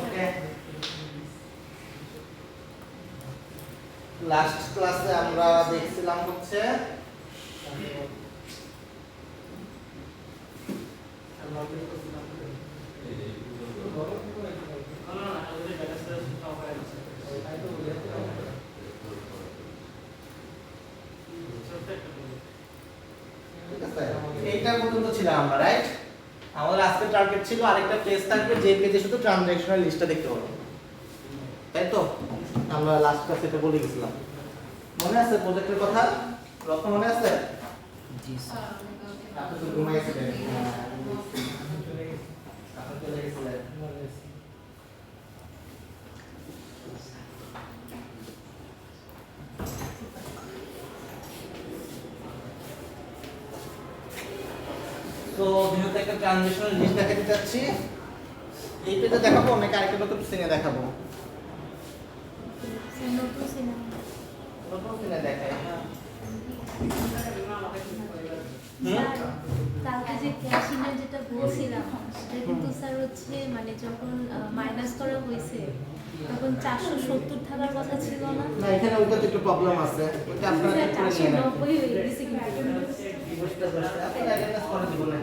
ওকে, last ক্লাসে আমরা দেখছিলাম হচ্ছে এইটা পর্যন্ত ছিলাম আমরা, রাইট? আমাদের আজকে টার্গেট ছিল আরেকটা পেজ থাকবে, যে পেজে শুধু ট্রানজ্যাকশনাল লিস্টটা দেখতে পারবো, তাই তো? আমরা লাস্ট ক্লাসে এটা বলে গেছিলাম, মনে আছে প্রজেক্টের কথা? রত্ন মনে আছে? জি স্যার। আপনি তো ঘুমাইছিলেন, আপনি চলে গেছিলেন। তো ভিডিওতে একটা ট্রানজিশনাল লিস্ট দেখাতে চাচ্ছি, এই পেজে দেখাবো নাকি আরেকটা নতুন সিনে দেখাবো? নতুন সিনেমা নতুন সিনে দেখাই। কালকে যে ক্যাশিনের যেটা বলছিলাম সেটা কিন্তু স্যার হচ্ছে মানে যখন মাইনাস করা হয়েছে তখন 470 থাকার কথা ছিল না? না, এখানে ওইটা তো একটু প্রবলেম আছে, ওটা আপনারা ঠিক করে নিয়ে নেন। 490 হয়ে গেছে কিন্তু বুঝতে পারছি, আপনি অ্যাটেন্ডেন্স করে দিব না।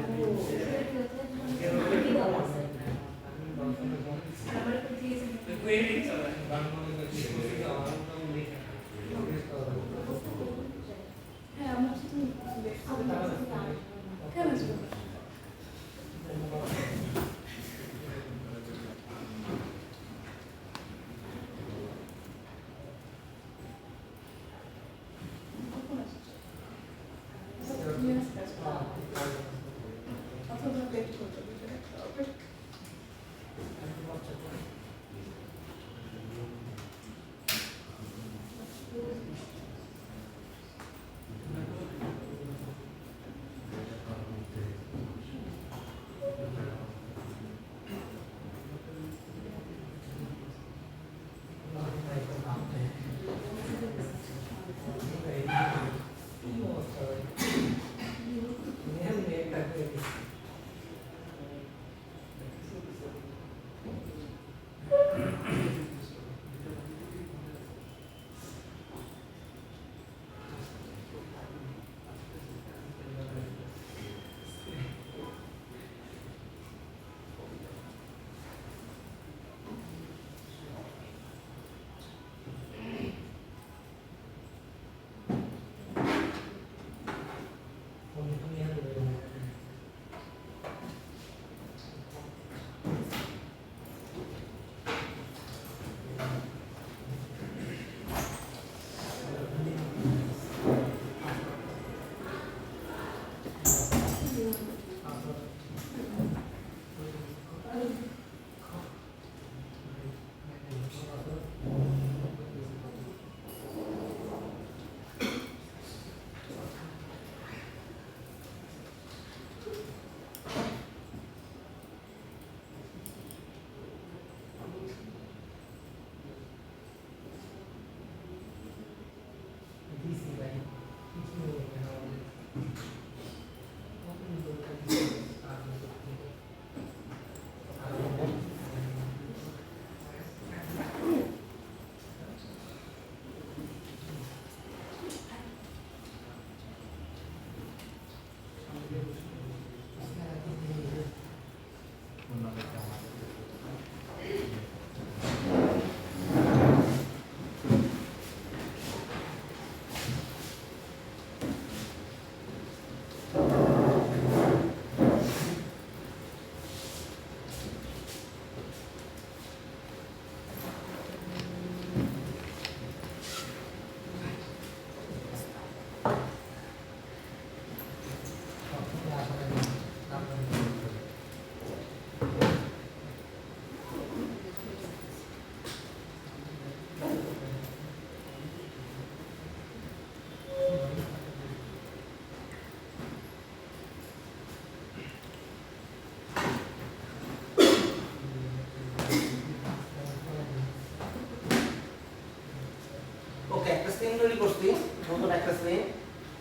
স্ক্রিন তৈরি করছি, নতুন একটা স্ক্রিন।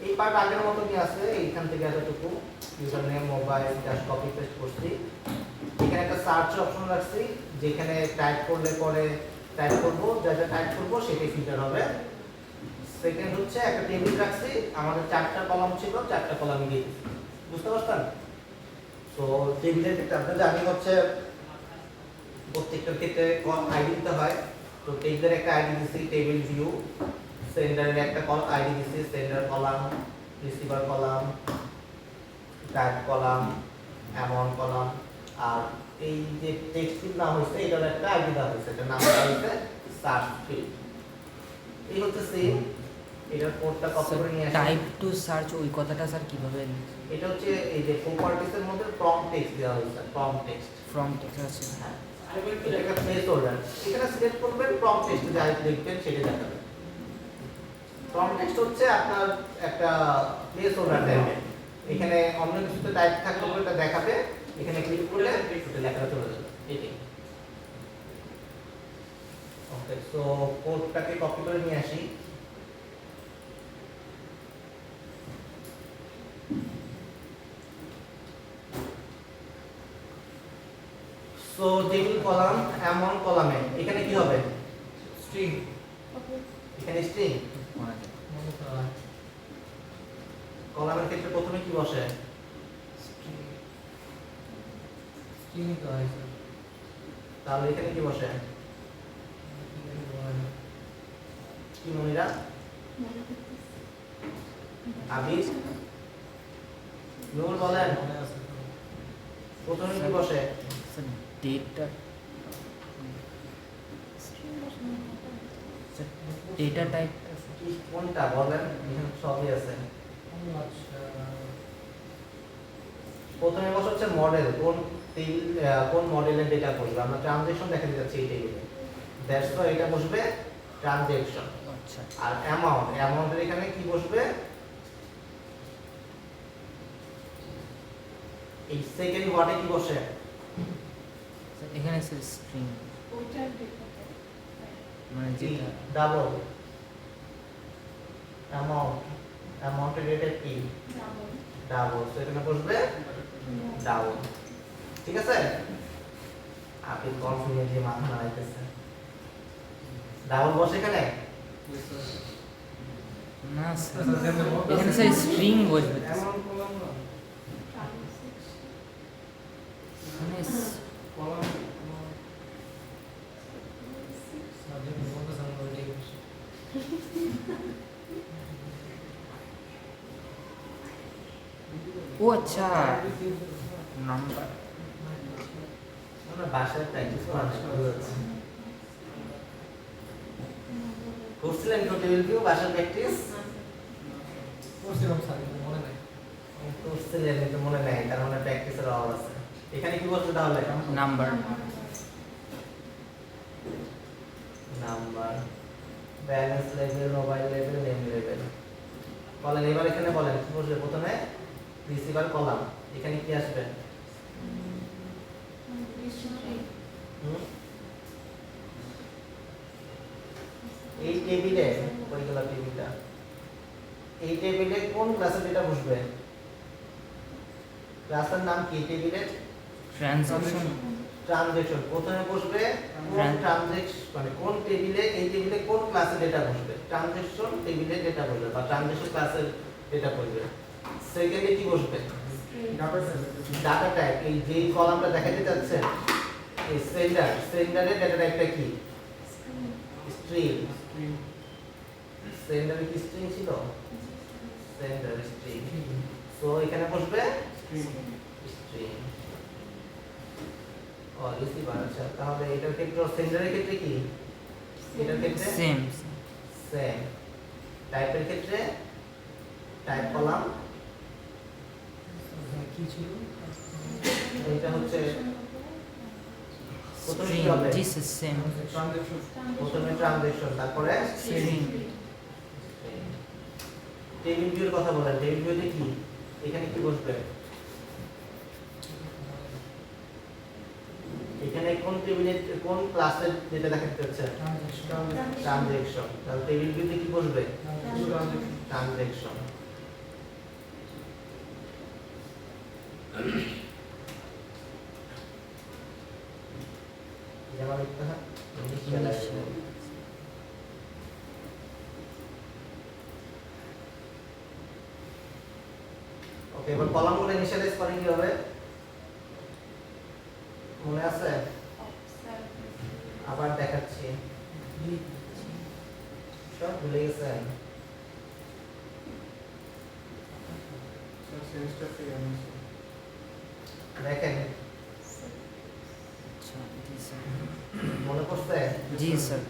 এই পার্ট আগের মতনই আছে, এইখান থেকে এতটুকু user name mobile just copy paste করছি। এখানে একটা সার্চ অপশন রাখছি, যেখানে টাইপ করলে পরে টাইপ করব, যেটা টাইপ করব সেটাই ফিল্টার হবে। সেকেন্ড হচ্ছে একটা টেবিল রাখছি, আমাদের 4টা কলাম ছিল, 4টা কলাম দিয়ে দিছি। বুঝতে পারছেন? তো টেবিলের ক্ষেত্রে আপনি জানেন হচ্ছে প্রত্যেকটার ক্ষেত্রে আইডি দিতে হয়। তো টেবিলের একটা আইডি দিছি, টেবিল ভিউ। সেন্ডারের একটা আইডি দিছি, sender column, receiver column, type column, amount column. আর এই যে টেক্সট ফিল্ড নাম হয়েছে এটার একটা আইডি দেওয়া হয়েছে, এটার নাম দেওয়া হয়েছে সার্চ ফিল্ড। এই হচ্ছে সেম, এটার কোডটা কপি করে নিয়ে আসি। টাইপ টু সার্চ ওই কথাটা স্যার কিভাবে? এটা হচ্ছে এই যে প্রপার্টিজ এর মধ্যে প্রম্পট টেক্সট দেওয়া হয়েছে, প্রম্পট টেক্সট। ফ্রম টেক্সট আছে। হ্যাঁ, এটা একটা প্লেস হোল্ডার। এখানে সিলেক্ট করবেন, প্রম্পট টেক্সট যা লিখবেন সেটা দেখাবে। প্রম্পট টেক্সট হচ্ছে আপনার একটা প্লেস হোল্ডার দেবে। এখানে অন্য কিছুতে টাইপ থাকলে ওটা দেখাবে, এখানে ক্লিক করলে এটা লেখাটা চলে যাবে। এটাই। ওকে, সো কোডটাকে কপি করে নিয়ে আসি। সো টেবিল কলাম, অ্যামাউন্ট কলামে এখানে কি হবে? স্ট্রিং। এখানে স্ট্রিং। কলামের ক্ষেত্রে প্রথমে কি বসে? স্ট্রিং তো হয় স্যার। তাহলে এখানে কি বসে? কি মনিরা? আবির, নূর বলেন মনে আছে তো। প্রথমে কি বসে? Sir data, sir data type কি কোনটা বলেন? এখানে সবই আছে। আচ্ছা, প্রথমে বসে হচ্ছে মডেল, কোন টেবিল, কোন মডেলের ডেটা বসবে। আমরা ট্রানজ্যাকশন দেখাতে যাচ্ছি এই টেবিলে, দ্যাটস ওয়াই এটা বসবে ট্রানজ্যাকশন। আচ্ছা আর অ্যামাউন্ট, অ্যামাউন্টের এখানে কি বসবে? এই সেকেন্ড ওয়ার্ডে কি বসে? স্যার এখানে স্যার স্ট্রিং মানে যেটা ডাবল অ্যামাউন্ট, অ্যামাউন্টের রেট কি? ডাবল, সেখানে বসবে ডাবল। ঠিক আছে? আপনি কনফিডেন্ট দিয়ে মাথা নাড়াইতেছেন। ডাবল বসে এখানে? না স্যার এখানে স্যার স্ট্রিং বসবে তো। অ্যামাউন্ট কলাম না, মানে কলাম সাবজেক্ট বলতে সামনে ওইটাই বসে। ও আচ্ছা নাম্বার আমরা বাসায় প্র্যাকটিস করা হচ্ছে। করছিলেন তো টেবিল ভিউ বাসায় প্র্যাকটিস? করছিলাম স্যার, কিন্তু মনে নাই। করছিলেন কিন্তু মনে নাই, তার মানে প্র্যাকটিসের অভাব আছে। এখানে কি বসবে তাহলে? Number number, balance level, mobile level, name level. বলেন এবার এখানে বলেন কি বসবে? প্রথমে রিসিভার কলাম, এখানে কি আসবে? হুম? এই টেবিলে কই গেল টেবিলটা? এই টেবিলে কোন ক্লাসের ডেটা বসবে? ক্লাসের নাম কি টেবিলের? Transaction transaction. প্রথমে বসবে কোন Tran- ট্রানজ্যাকশন, মানে কোন টেবিলে, এই টেবিলে কোন ক্লাসের ডেটা বসবে? ট্রানজ্যাকশন টেবিলে ডেটা বসবে বা ট্রানজ্যাকশন ক্লাসের ডেটা বসবে। সেকেন্ডে কি বসবে? Data type. এই যে কলামটা দেখাতে যাচ্ছে এই সেন্ডার, সেন্ডারের ডাটা টাইপটা কি? স্ট্রিং। সেন্ডারে কি স্ট্রিং ছিল? Sender string. সো এখানে বসবে স্ট্রিং। ও রিসিভার। আচ্ছা, তাহলে এটার ক্ষেত্রে সেন্ডারের ক্ষেত্রে কি? এটার ক্ষেত্রে সেম সেম। টাইপের ক্ষেত্রে টাইপ কলাম, কি ছিল? এটা হচ্ছে প্রথমে স্ট্রিং কি হবে? জি স্যার সেম ট্রানজ্যাকশন। প্রথমে ট্রানজ্যাকশন, তারপরে স্ট্রিং টেবিল ভিউর কথা বলেন। টেবিল ভিউতে কি? এখানে কি বসবে? এখানে কোন টেবিলে কোন ক্লাসের যেটা দেখাতে হচ্ছে? ট্রানজ্যাকশন। তাহলে টেবিল ভিউতে কি বসবে? ট্রানজ্যাকশন। যেমন লিখতে হয় Initial. ওকে, এবার কলামগুলো ইনিশিয়ালাইজ করে কি হবে মনে আছে? আবার দেখাচ্ছি, সব ভুলে গেছেন। দেখেন अच्छा जी सर মনে পড়ছে? जी सर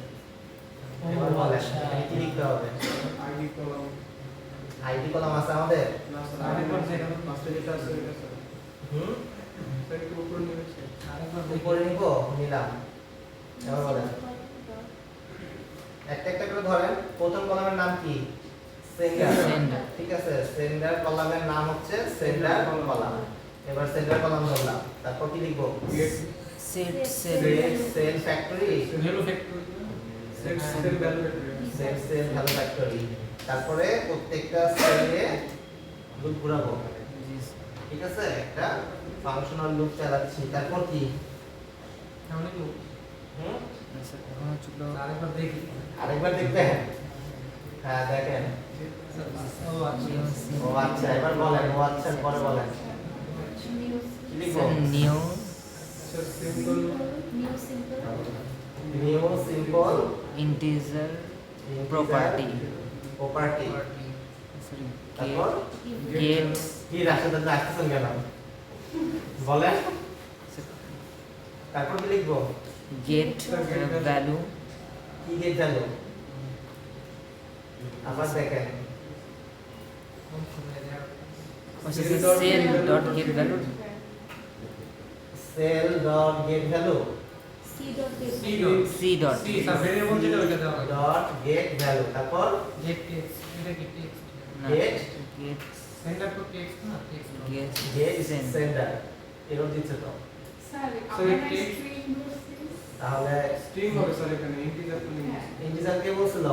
এবার বলেন এখানে কি লিখতে হবে? আইডি কলাম আইডি কলাম আছে আমাদের। না স্যার আরেকবার দেখেন পাঁচটা যেটা আছে এটা স্যার হুম, স্যার একটু উপরে নিয়ে আসেন আরেকবার উপরে নিব, নিলাম। এবার বলেন একটা একটা করে ধরেন। প্রথম কলামের নাম কি? সেন্ডার। Sender. ঠিক আছে, সেন্ডার কলামের নাম হচ্ছে সেন্ডার কলাম। এবার সেন্ডার কলাম ধরলাম, তারপর কি লিখবো? Get set cell cell cell factory, value factory set cell value রেটে সেল সেল ভ্যালু ফ্যাক্টরি। তারপরে প্রত্যেকটা সেলে লুপ ঘোরাবো। जी सर ঠিক আছে, একটা ফাংশনাল লুপ চালাচ্ছি। তারপর কি? তাহলে কি হুম, सर कौन चुकलो আরেকবার দেখি আরেকবার দেখবেন? হ্যাঁ দেখেন। ও আচ্ছা ও আচ্ছা, এবার বলেন। ও আচ্ছা পরে বলেন কি লিখবো? New sir simple new simple integer property property. Sorry তারপর गेट কি রাশিতে আসতেছেন কেন বলেন? তারপর কি লিখবো? गेट वैल्यू কি গেট ভ্যালু। আবার দেখেন কোন সময় দেয়া cell dot get value cell dot get value C dot C sir variable যেটা ওইটা দেওয়া হয় ডট গেট ভ্যালু। তারপর গেট টেক্সট এটা কি টেক্সট गेट गेट সেন্ডার তো টেক্সট না text get get send sender error দিচ্ছে তো। তাহলে স্ট্রিং হবে স্যার এখানে ইন্টিজার তো নেই ইন্টিজার কে বলছিল?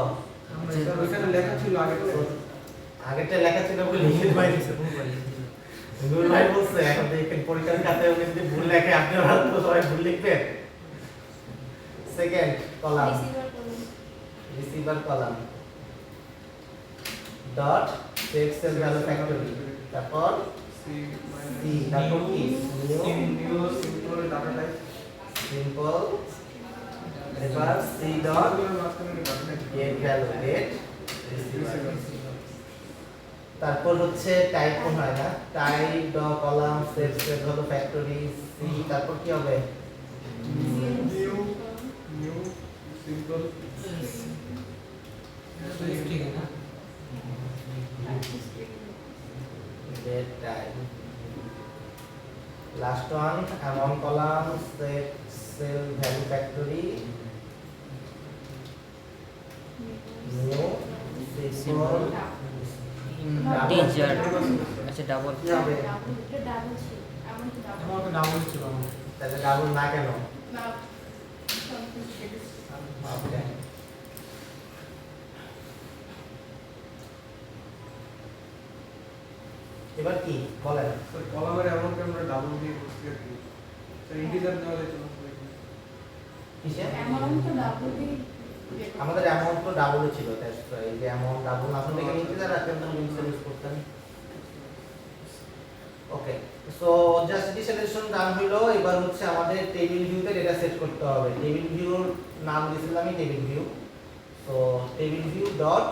আমরা যে- স্যার ওখানে লেখা ছিল আগে তো আগেরটা লেখা ছিল বলে লিখে ভাই দিছে। নূর ভাই বলছে এখন দেখেন পরীক্ষার খাতায় উনি যদি ভুল লেখে আপনারা তো সবাই ভুল লিখবেন। Second column receiver column dot set cell value factory. তারপর সি সি, তারপর কি? New new simple data type simple. এবার সি ডট মাঝখানে data type get value get receiver. তারপর হচ্ছে টাইপ কোন হয় না, টাইপ ড কলাম সেট সেট হলো ফ্যাক্টরি সি। তারপর কি হবে? নিউ নিউ সিম্পল স্ট্রিং না get type. Last one amount column set cell value factory new simple. Integer अच्छा डबल কি হবে? আমার তো ডাবল ছিল আমার তাহলে ডাবল না কেন? ওকে, এবার কি বলেন? স্যার কলামের অ্যামাউন্টকে আমরা ডাবল দিয়ে করছি আর কি স্যার ইন্টিজার দেওয়া যায় তো কিসে? আমাদের অ্যামাউন্ট তো ডাবল ছিল, দ্যাটস এই যে অ্যামাউন্ট ডাবল না হলে এখানে ইন্টিজার রাখতেন তাহলে ইউজ করতেন। ওকে, সো জাস্ট ডিসেলেকশন ডান হলো। এবার হচ্ছে আমাদের টেবিল ভিউতে ডেটা সেট করতে হবে। টেবিল ভিউর নাম দিয়েছিলাম আমি table view. So table view dot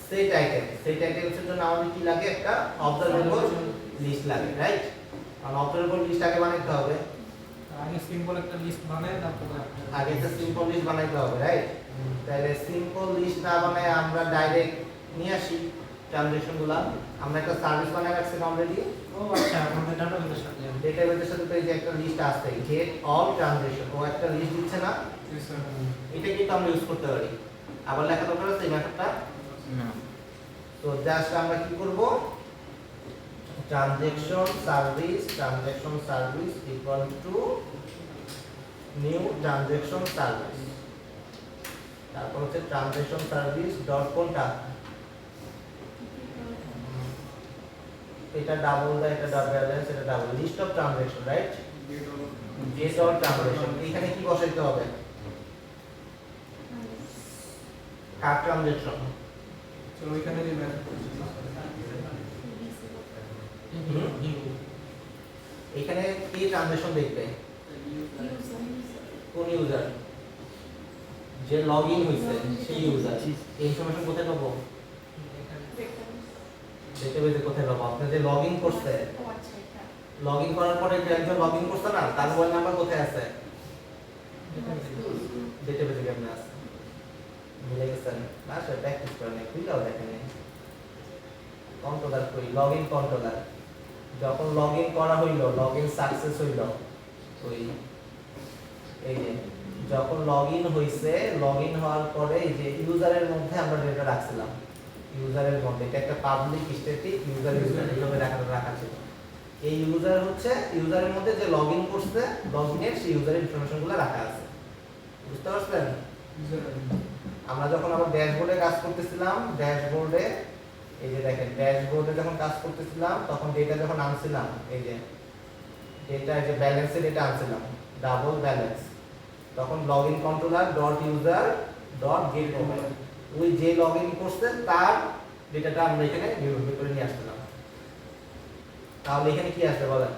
set item. Set আইটেমসের জন্য আমাদের কি লাগে? একটা অবজারভেবল লিস্ট লাগে, রাইট? আর অবজারভেবল লিস্ট আগে বানাইতে হবে। আগে সিম্পল একটা লিস্ট বানায় তারপর আগে একটা সিম্পল লিস্ট বানাইতে হবে, রাইট? তাহলে সিম্পল লিস্ট না বানায় আমরা ডাইরেক্ট নিয়ে আসি ট্রানজ্যাকশনগুলো। আমরা একটা সার্ভিস বানায় রাখছি অলরেডি। ও আচ্ছা আমাদের ডাটাবেসের সাথে ডেটাবেসের সাথে তো এই যে একটা লিস্ট আছে, গেট অল ট্রানজ্যাকশন, ও একটা লিস্ট দিচ্ছে না? স্যার এটা কিন্তু আমরা ইউজ করতে পারি। আবার লেখা দরকার আছে এই মেথডটা। ना তো জাস্ট আমরা কি করব? Transaction service equal to new transaction service. তারপর হচ্ছে ট্রানজ্যাকশন সার্ভিস ডট কোনটা এটা ডাবল দা, এটা ডাবল ব্যালেন্স, এটা double list of transaction, right? Get or transaction, এখানে কি বসাইতে হবে? কার ট্রানজাকশন? তো ওইখানে যে ম্যাথড করছি এখানে কি ট্রানজাকশন দেখবে? কোন ইউজার? যে লগ ইন হইছে সেই ইউজার। এই ইনফরমেশন কোথায় পাবো? ডেটাবেজে কোথায় পাবো? আপনি যে লগ ইন করছে, লগ ইন করার পরে যে একজন লগ ইন করছে না, তার মোবাইল নাম্বার কোথায় আছে? ডেটাবেজে কেমনে আছে? ভুলে গেছেন না? সেটা প্র্যাকটিস করেন, খুঁজেও দেখেন। কন্ট্রোলার করি, লগ ইন কন্ট্রোলার। যখন লগ ইন করা হইল, লগ ইন সাকসেস হইল, ওই এই যে যখন লগ ইন হইছে, লগ ইন হওয়ার পরে এই যে ইউজারের মধ্যে আমরা ডেটা রাখছিলাম, ইউজারের মধ্যে এটা একটা পাবলিক স্ট্যাটিক ইউজার এইভাবে রাখা ছিল। এই ইউজার হচ্ছে ইউজারের মধ্যে যে লগ ইন করছে, লগ ইনের সেই ইউজারের ইনফরমেশনগুলো রাখা আছে। বুঝতে পারছেন? আমরা যখন আবার ড্যাশবোর্ডে কাজ করতেছিলাম, ড্যাশবোর্ডে এই যে দেখেন, ড্যাশবোর্ডে যখন কাজ করতেছিলাম তখন ডেটা যখন আনছিলাম, এই যে ডেটা, এই যে ব্যালেন্সের ডেটা আনছিলাম, ডাবল ব্যালেন্স, তখন login controller dot user dot gate mobile, ওই যে লগইন করছে তার ডেটাটা আমরা এখানে নির্ভর করে নিয়ে আসলাম। তাহলে এখানে কি আসবে বলেন?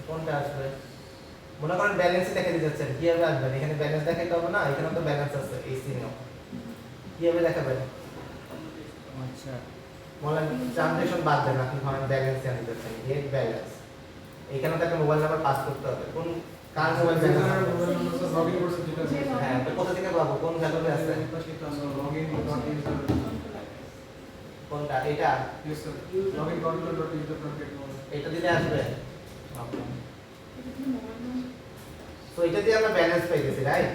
কোনটা আসবে? মনে করেন ব্যালেন্সে দেখে দিতে যাচ্ছেন, কিভাবে আসবেন? এখানে ব্যালেন্স দেখাইতে হবে না, এখানে তো ব্যালেন্স আছে এই সিনেও, কিভাবে দেখাবেন? আচ্ছা, বলেন ট্রানজাকশন বাদ দেন, আপনি ধরেন ব্যালেন্স জানতে চাচ্ছেন, গেট ব্যালেন্স, এখানে তো একটা মোবাইল নাম্বার পাস করতে হবে, কোন কার মোবাইল ব্যালেন্স? লগইন করছে যেটা হ্যাঁ, তো কোথা থেকে পাবো? কোন ভ্যালুতে আছে? লগইন ডট ইউজার কোনটা? এটা yes sir login controller dot user dot gate এটা দিলে আসবে। তো এটা দিয়ে আমরা ব্যালেন্স পাইতেছি, রাইট?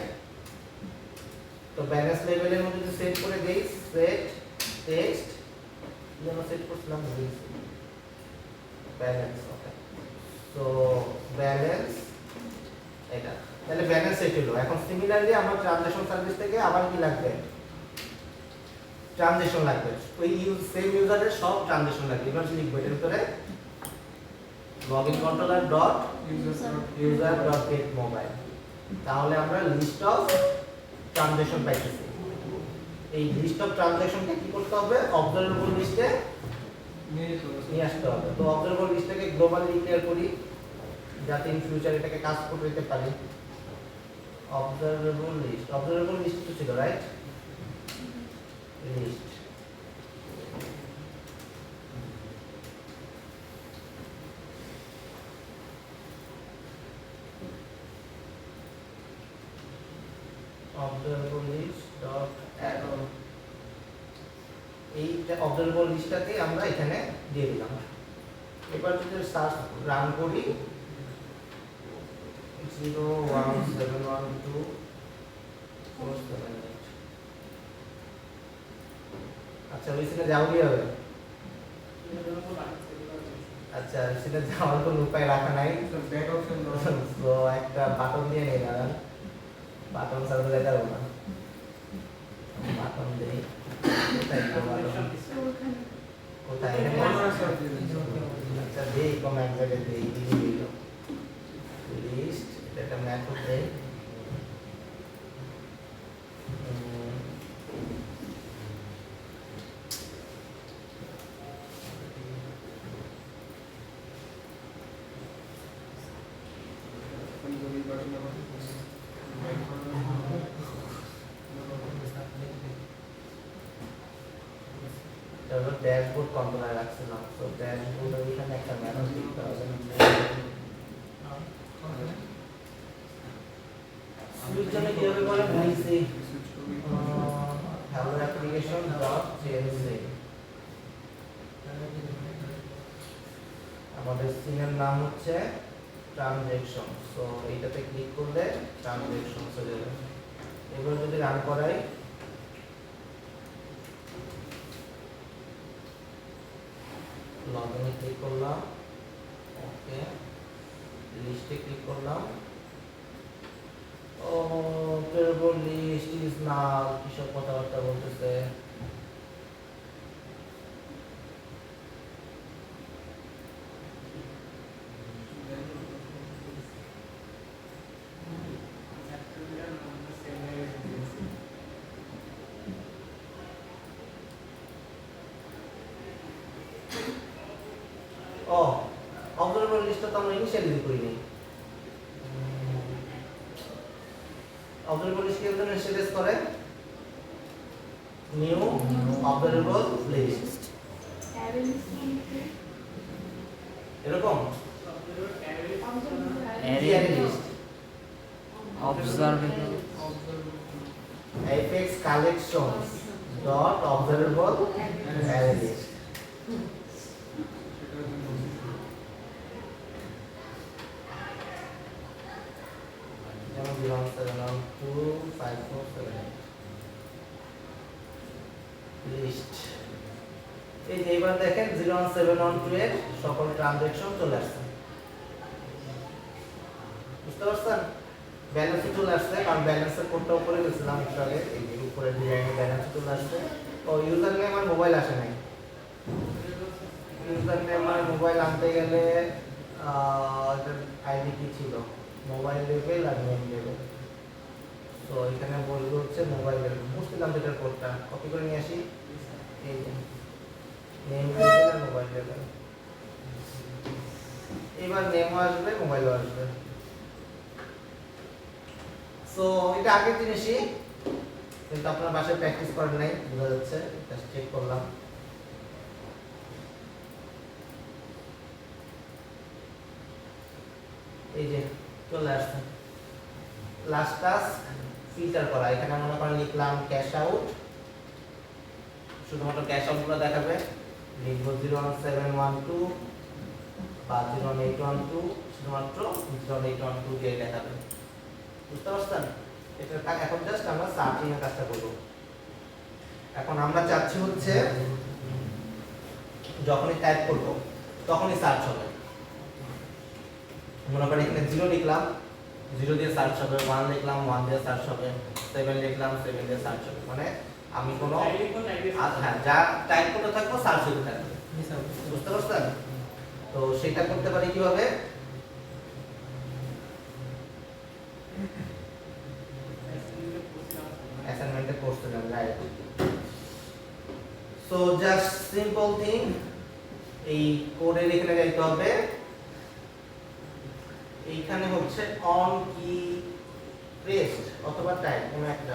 তো ব্যালেন্স লেভেলের মধ্যে যদি সেট করে দেই, সেট টেক্সট, কি আমরা সেট করছিলাম, ব্যালেন্স, ওকে। তো ব্যালেন্স এটা, তাহলে ব্যালেন্স সেট হলো। এখন সিমিলারলি আমার ট্রানজাকশন সার্ভিস থেকে আবার কি লাগবে? ট্রানজাকশন লাগবে, ওই সেম ইউজারের সব ট্রানজাকশন লাগবে। এবার লিখবো এটার ভিতরে login controller dot user dot gate mobile, তাহলে আমরা লিস্ট অফ ট্রানজাকশন পাইতেছি। এই লিস্ট অফ ট্রানজাকশনকে কি করতে হবে? অবজারভেবল লিস্টে নিয়ে আসতে হবে। তো অবজারভেবল লিস্টটাকে গ্লোবালি ডিক্লেয়ার করি যাতে ইন ফিউচার এটাকে কাজ করতে দিতে পারি। অবজারভেবল লিস্ট তো ছিল, right? List observable list dot add, এই observable লিস্টটাকে আমরা এখানে দিয়ে দিলাম। এবার যদি সার্চ রান করি 0171247, আচ্ছা ওই সিনে যাও কি হবে? আচ্ছা সেটা যাওয়ার কোনো উপায় রাখা নাই, ব্যাক অপশন তো একটা বাটন দিয়ে নিয়ে দাঁড়ান, বাটন সার্ভে যেতে পারবো না, বাটন দেই কোথায় একটা বাটন, কোথায়? এখানে আচ্ছা দেই, কোন এক জায়গায় দেই, দিল লিস্ট, এটা একটা ম্যাথড দেই, তারপর ড্যাশবোর্ড কন্ট্রোলার রাখছিলাম, তো ড্যাশবোর্ডের এখানে একটা ম্যাথড দিতে হবে। সুইচ জন্য কিভাবে বলে বলছি, হ্যালো অ্যাপ্লিকেশন ডট সিএনসি, আমাদের সিনের নাম হচ্ছে ট্রানজাকশন। সো এইটাতে ক্লিক করলে ট্রানজাকশন চলে যাবে। এবার যদি রান করাই, লগইনে ক্লিক করলাম, ওকে, লিস্টে ক্লিক করলাম, ও টেবল লিস্ট ইজ নাল কিসব কথাবার্তা বলতেছে। ও অবজারভেবল লিস্টটা তো আমরা ইনিশিয়ালি করিনি। অবজারভেবল লিস্ট কিভাবে ইনিশিয়ালাইজ করে? নিউ অবজারভেবল লিস্ট এরকম array list observable fx collections dot observable array list। যেমন 017125478 লিস্ট। এই যে এবার দেখেন 01712 এর সকল ট্রানজাকশন চলে আসছে, বুঝতে পারছেন? ব্যালেন্সে চলে আসছে, কারণ ব্যালেন্সের কোডটা উপরে গেছিলাম একটু আগে, এই যে উপরে ডিজাইনে ব্যালেন্সে চলে আসছে। ও ইউজার নেম আর মোবাইল আসে নাই। ইউজার নেম আর মোবাইল আনতে গেলে আইডি কি ছিল? মোবাইল লেভেল আর নেম লেভেল। তো এখানে বলবো হচ্ছে মোবাইল লেভেল, বুঝছিলাম যেটার কোডটা কপি করে নিয়ে আসি। এই যে নেম লেভেল আর মোবাইল লেভেল, এবার নেমও আসবে মোবাইলও আসবে। সো এটা আগের জিনিসই, কিন্তু আপনার বাসায় প্র্যাকটিস করেন নাই বোঝা যাচ্ছে, জাস্ট চেক করলাম। এই যে চলে আসছে। লাস্ট টাস্ক ফিল্টার করা। এখানে মনে করেন লিখলাম ক্যাশ আউট, শুধুমাত্র ক্যাশ আউটগুলো দেখাবে। লিখবো 01712 বা 01812, শুধুমাত্র 01812 দিয়ে দেখাবে, বুঝতে পারছেন? এটা এখন জাস্ট আমরা সার্চিং এর কাজটা করব। এখন আমরা চাচ্ছি হচ্ছে যখনই টাইপ করব তখনই সার্চ হবে। মনে করেন এখানে 0 লিখলাম, 0 দিয়ে সার্চ হবে, 1 লিখলাম, 1 দিয়ে সার্চ হবে, 7 লিখলাম, 7 দিয়ে সার্চ হবে। মানে আমি কোনো হ্যাঁ যা টাইপ করতে থাকবো সার্চ হতে থাকবে, বুঝতে পারছেন? তো সেটা করতে পারি কিভাবে? অ্যাসাইনমেন্টে করছিলাম, right. So just simple thing, এই কোডের এখানে যাইতে হবে। এইখানে হচ্ছে অন কি প্রেসড অথবা টাইপ কোনো একটা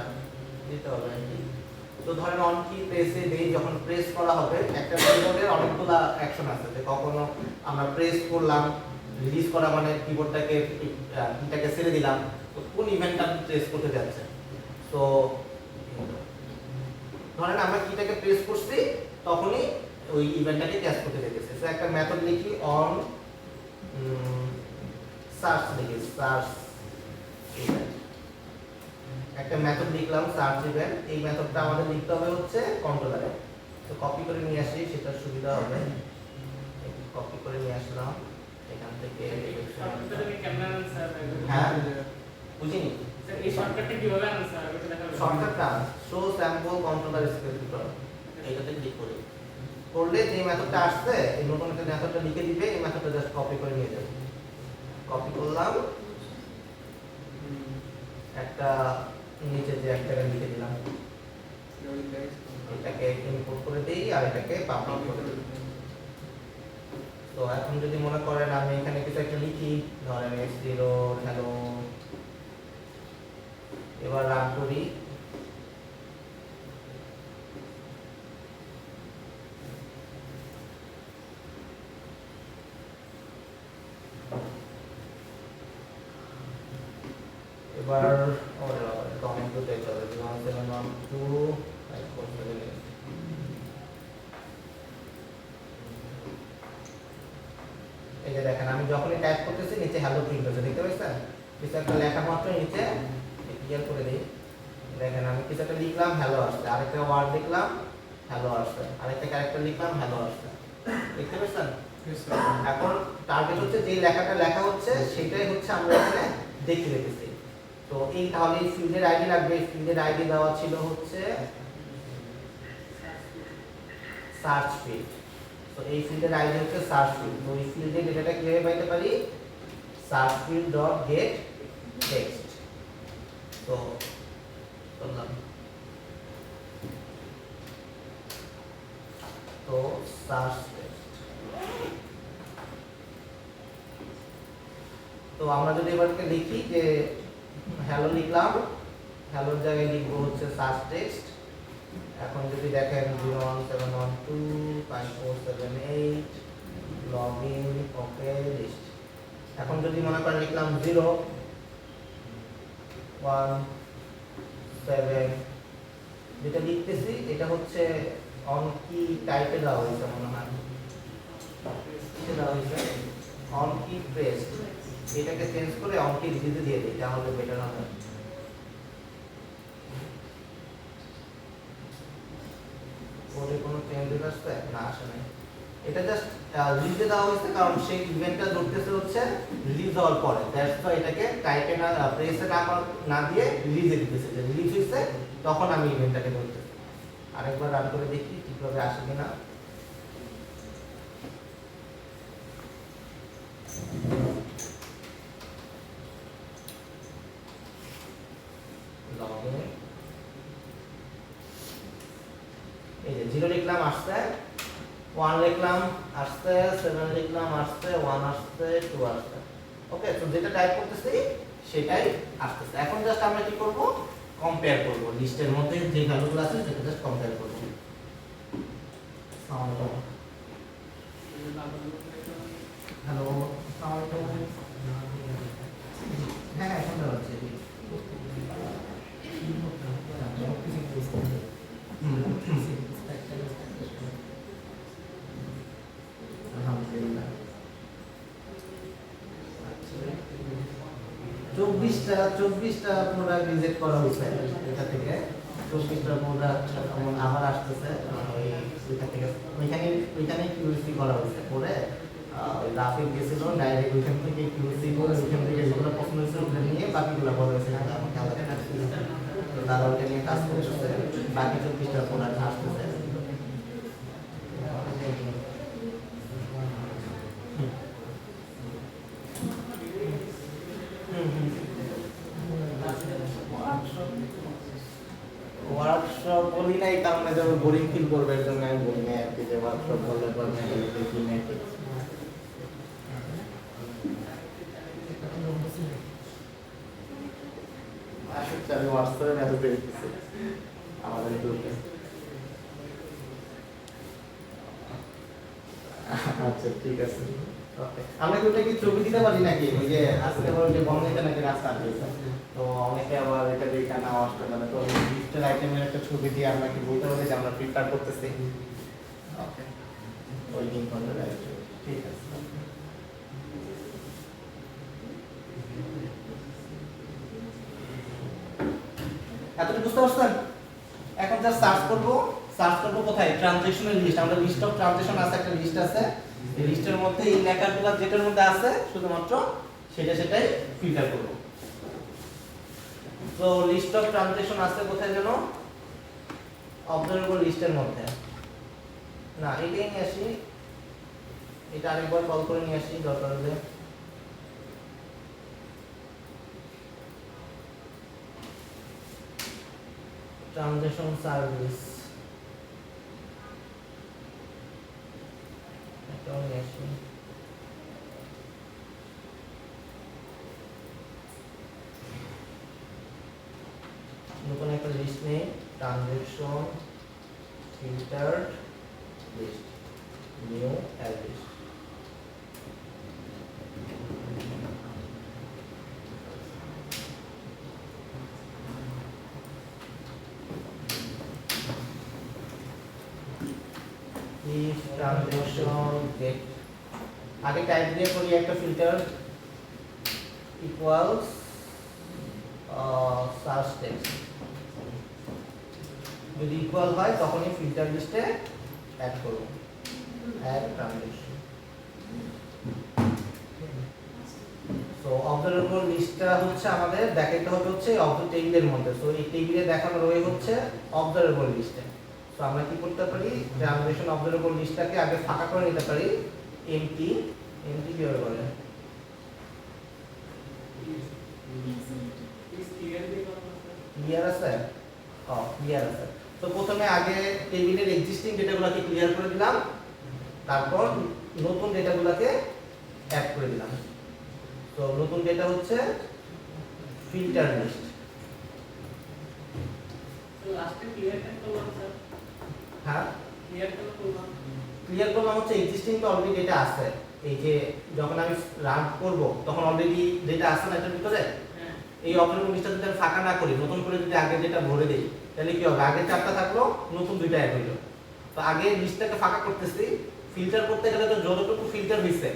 দিতে হবে আর কি। তো ধরেন অন কি প্রেসে দেই, যখন প্রেস করা হবে একটা কিবোর্ডের অনেকগুলো অ্যাকশন আছে, যে কখনো আমরা প্রেস করলাম, রিলিজ করা মানে কিবোর্ডটাকে কিটাকে ছেড়ে দিলাম, তো কোন ইভেন্টটা প্রেস করতে যাচ্ছে। তো ধরেন আমরা কিটাকে প্রেস করছি তখনই ওই ইভেন্টটাকে ক্যাচ করতে যেতেছে। সো একটা মেথড লিখি অন সার্চ, লিখি সার্চ ইভেন্ট, একটা মেথড লিখলাম সার্চ ইভেন্ট। এই মেথডটা আমাদের লিখতে হবে হচ্ছে কন্ট্রোলারে। তো কপি করে নিয়ে আসি, সেটা সুবিধা হবে। কপি করে নিয়ে আসলাম এখান থেকে। হ্যাঁ বুঝিনি এই শর্টকাটটা কিভাবে আনছেন স্যার এটা দেখাবেন। শর্টকাটটা শো স্যাম্পল কন্ট্রোলার স্পেসিফায়ার, এইটাতে ক্লিক করি, করলে যে মেথডটা আসছে এই নতুন একটা মেথডটা লিখে দিবে। এই মেথডটা জাস্ট কপি করে নিয়ে যাবে। কপি করলাম, একটা নিচে যে একটা লিখে দিলাম, এটাকে ইনপুট করে দেই আর এটাকে পাবলিক করে দিই। তো এখন যদি মনে করেন আমি এখানে কিছু একটা লিখি, ধরেন s0 হ্যালো, এবার রান করি। এবার ওরে বাবা কমেন্ট করতে হবে 01712 547। এই যে দেখেন আমি যখনই টাইপ করতেছি নিচে হ্যালো প্রিন্ট হচ্ছে, দেখতে পাচ্ছেন? কিছু একটা লেখা মাত্র নিচে ক্লিয়ার করে দিই। দেখেন আমি কিছু একটা লিখলাম হ্যালো আসছে, আরেকটা ওয়ার্ড লিখলাম হ্যালো আসছে, আরেকটা ক্যারেক্টার লিখলাম হ্যালো আসছে, দেখতে পাচ্ছেন? এখন টার্গেট হচ্ছে যে লেখাটা লেখা হচ্ছে সেটাই হচ্ছে আমরা এখানে দেখতে রেখেছি। তো তো এই তাহলে এই ফিল্ডের আইডি লাগবে, ফিল্ডের আইডি দেওয়া ছিল হচ্ছে সার্চ ফিল্ড। তো এই ফিল্ডের আইডি হচ্ছে সার্চ ফিল্ড। তো এই ফিল্ডে ডেটাটা কিভাবে পাইতে পারি? Search field dot gate text. তো করলাম, তো সার্চ টেক্সট। তো আমরা যদি এবারকে লিখি যে হ্যালো লিখলাম, হ্যালোর জায়গায় লিখবো হচ্ছে সার্চ টেক্সট। এখন যদি দেখেন 017125478 লগইন ওকে লিস্ট। এখন যদি মনে করেন লিখলাম 017, যেটা লিখতেছি এটা হচ্ছে অন কি টাইপে দেওয়া হয়েছে মনে হয়, এটা দেওয়া হয়েছে অন কি প্রেস। এটাকে চেঞ্জ করে অন কি রিলিজে দিয়ে দিই, তাহলে বেটার হবে। ওরে কোনো চেঞ্জেস আসছে না, আসে নাই। এটা জাস্ট রিলিজে দেওয়া হয়েছে কারণ সেই ইভেন্টটা ধরতেছে হচ্ছে রিলিজ হওয়ার পরে। দ্যাটস ওয়াই এটাকে টাইপে না প্রেসে না দিয়ে রিলিজে দিতেছে, যে রিলিজ হয়েছে তখন আমি ইভেন্টটাকে ধরতেছি। আরেকবার রান করে দেখি ঠিকভাবে আসে কিনা। এই যে 0 লিখলাম আসছে, 1 লিখলাম আসছে, 7 লিখলাম আসছে, 1 আসছে, 2 আসছে। ওকে, তো যেটা টাইপ করতেছি সেটাই আসতেছে। এখন জাস্ট আমরা কি করব? কম্পেয়ার করব, লিস্টের মধ্যে যে ভ্যালুগুলো আছে সেটা জাস্ট কম্পেয়ার করব। হ্যালো, আসসালামু আলাইকুম। হ্যাঁ, শুনতে পাচ্ছি। আলহামদুলিল্লাহ। 24টা প্রোডাক্ট রিজেক্ট করা হয়েছে এটা থেকে। 24টা প্রোডাক্ট আবার আসতেছে ওই ওইটা থেকে, ওইখানে কিউসি করা হয়েছে। করে ওই রাফিক গেছিল ডাইরেক্ট ওইখান থেকে কিউসি করে ওইখান থেকে যেগুলো পছন্দ হয়েছে ওগুলো নিয়ে বাকিগুলো বলা হয়েছে না, আমার খেয়াল রাখছি। তো তারা ওইটা নিয়ে কাজ করতেছে, বাকি 24টা প্রোডাক্ট আসতেছে। ওয়ার্কশপ বলি না এই কারণে যে বোরিং ফিল করবে, এর জন্য আমি বলি না আর কি, যে ওয়ার্কশপ বললে পর দেখি না। আসলে আমি হোয়াটসঅ্যাপে মেসেজ দেখতেছি আমাদের গ্রুপে। আচ্ছা ঠিক আছে, ওকে। আমরা কি ওটা কি ছবি দিতে পারি নাকি? ওই যে আজকে বড় যে বন্ধনীতে নাকি রাস্তা আছে, তো অনেকে আবার এটা দিয়ে কেন আসতে পারে, তো লিস্টের আইটেমের একটা ছবি দিয়ে আমরা কি বলতে পারি যে আমরা প্রিপেয়ার করতেছি। ওকে, ওয়েটিং ফর দ্য রাইট, ঠিক আছে। এতটুকু বুঝতে পারছেন? এখন জাস্ট সার্চ করব কোথায়? ট্রানজ্যাকশনের লিস্ট। আমরা লিস্ট অফ ট্রানজ্যাকশন আছে, একটা লিস্ট আছে। এই লিস্টের মধ্যে এই লেখাগুলো যেটার মধ্যে আছে শুধুমাত্র সেটাই ফিল্টার করব। তো লিস্ট অফ ট্রানজ্যাকশন আছে কোথায় যেন? অবজারভেবল লিস্টের মধ্যে। না, এটাই নিয়ে আসি, এটা আরেকবার কল করে নিয়ে আসি দরকার হলে। ট্রানজ্যাকশন সার্ভিস এটাও নিয়ে আসি। নতুন একটা লিস্ট নেই, transaction filtered list, new add list. if transaction get আগে টাইপ দিয়ে করি একটা ফিল্টার ইকুয়ালস সার্চ টেক্সট। যদি ইকুয়াল হয় তখনই ফিল্টার লিস্টে অ্যাড করব, add transaction. So observe observable লিস্টটা হচ্ছে আমাদের দেখাইতে হবে হচ্ছে অবজেক্ট টেবিলের মধ্যে। সো এই টেবিলে দেখানোর ওয়ে হচ্ছে অবজারভেবল লিস্টে। সো আমরা কি করতে পারি, ট্রানজেকশন অবজারভেবল লিস্টটাকে আগে ফাঁকা করে নিতে পারি। এমটি কি হবে বলে ক্লিয়ার আছে? ক্লিয়ার আছে। তো প্রথমে আগে টেবিলের এক্সিস্টিং ডেটাগুলোকে ক্লিয়ার করে দিলাম, তারপর নতুন ডেটাগুলোকে অ্যাড করে দিলাম। তো নতুন ডেটা হচ্ছে ফিল্টার লিস্ট। তো লাস্টে ক্লিয়ার করলাম স্যার, হ্যাঁ ক্লিয়ার করলাম। ক্লিয়ার করলাম হচ্ছে এক্সিস্টিং তো অলরেডি ডেটা আছে। এই যে যখন আমি রান করব তখন অলরেডি ডেটা আছে না এটার ভিতরে। হ্যাঁ এই অপারেটর লিস্টটা যদি আমি ফাঁকা না করি, নতুন করে যদি আগে ডেটা ভরে দেই, তাহলে কি হবে, আগের চারটা থাকলো, নতুন দুইটা অ্যাড হইলো। তো আগে লিস্টটাকে ফাঁকা করতেছি, ফিল্টার করতে গেলে তো যতটুকু ফিল্টার হইছে,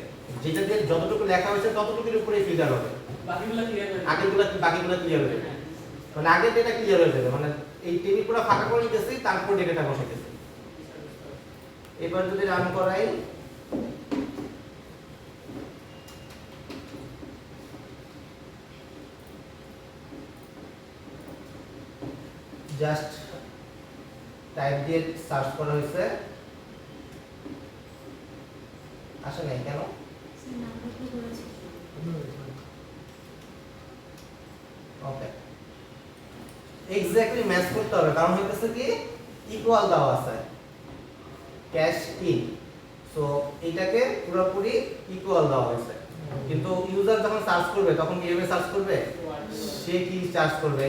যেটা দিয়ে যতটুকু লেখা হয়েছে ততটুকুর উপরেই ফিল্টার হবে, বাকিগুলো ক্লিয়ার হয়ে বাকিগুলো ক্লিয়ার হয়ে যাবে। মানে আগের ডেটা ক্লিয়ার হয়ে যাবে, মানে এই টেবিল পুরো ফাঁকা করে নিতেছি, তারপর ডেটাটা বসাইতেছি। এবার যদি রান করাই, জাস্ট টাইপ দিয়ে সার্চ করা হয়েছে, আসে নাই কেন? নাম্বারটা করেছি। ওকে, এক্স্যাক্টলি ম্যাচ করতে হবে, কারণ হইতেছে কি ইকুয়াল দেওয়া আছে ক্যাশ ইন। সো এটাকে পুরোপুরি ইকুয়াল দেওয়া হয়েছে, কিন্তু ইউজার যখন সার্চ করবে তখন কিভাবে সার্চ করবে, সে কি সার্চ করবে